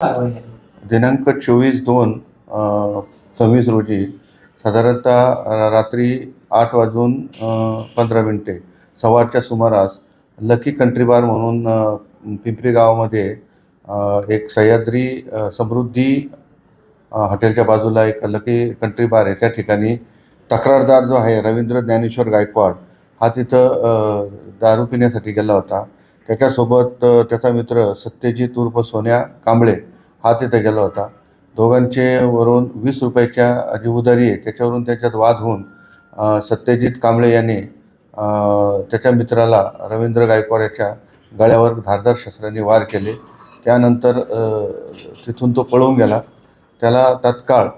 कारवाई आहे? दिनांक 24/2/26 रोजी साधारणतः रात्री 8:15 सव्वाच्या सुमारास लकी कंट्री बार म्हणून पिंपरी गावामध्ये एक सह्याद्री समृद्धी हॉटेलच्या बाजूला एक लकी कंट्री बार आहे. त्या ठिकाणी तक्रारदार जो आहे रवींद्र ज्ञानेश्वर गायकवाड हा तिथं दारू पिण्यासाठी गेला होता. त्याच्यासोबत त्याचा मित्र सत्यजित उर्फ सोन्या कांबळे हा तिथे गेला होता. दोघांचे वरून 20 रुपयाच्या जी उधारी आहे त्याच्यावरून त्याच्यात वाद होऊन सत्यजित कांबळे याने त्याच्या मित्राला रवींद्र गायकवाड याच्या गळ्यावर धारदार शस्त्राने वार केले. त्यानंतर तिथून तो पळून गेला. त्याला तात्काळ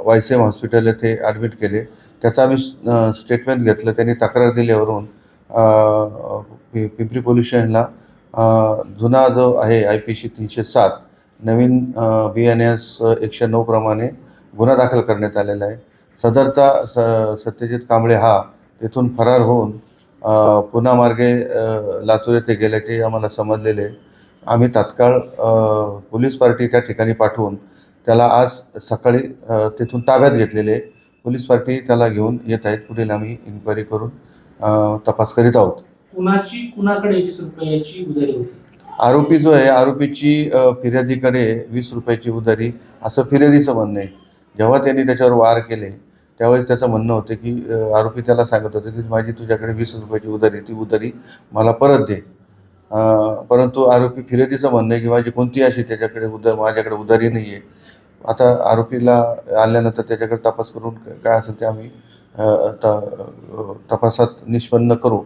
वायसीएम हॉस्पिटल येथे ॲडमिट केले. त्याचं आम्ही स्टेटमेंट घेतलं. त्यांनी तक्रार दिल्यावरून पिंपरी पोलीस स्टेशनला जुना जो आहे IPC 307 नवीन BNS 109 प्रमाणे गुन्हा दाखल करण्यात आलेला आहे. सदरचा सत्यजित कांबळे हा तेथून फरार होऊन पुणा मार्गे लातूर येथे गेल्याचे आम्हाला समजलेले आहे. आम्ही तात्काळ पोलीस पार्टी त्या ठिकाणी पाठवून त्याला आज सकाळी तेथून ताब्यात घेतलेले. पोलीस पार्टी त्याला घेऊन येत आहेत. पुढील आम्ही इन्क्वायरी करून तपास करीत आहोत. कुणाकडे 20 रुपयाची उधारी होती? आरोपी जो आहे आरोपीची फिर्यादीकडे 20 रुपयाची उधारी असं फिर्यादीचं म्हणणं आहे. जेव्हा त्यांनी त्याच्यावर वार केले त्यावेळेस त्याचं म्हणणं होतं की आरोपी त्याला सांगत होते की माझी तुझ्याकडे 20 रुपयाची उधारी, ती उधारी मला परत दे. परंतु आरोपी फिर्यादीचं म्हणणं आहे की माझी कोणती अशी त्याच्याकडे माझ्याकडे उधारी नाही आहे. आता आरोपीला आल्यानंतर त्याच्याकडे तपास करून काय असेल ते आम्ही तपासात निष्पन्न करू.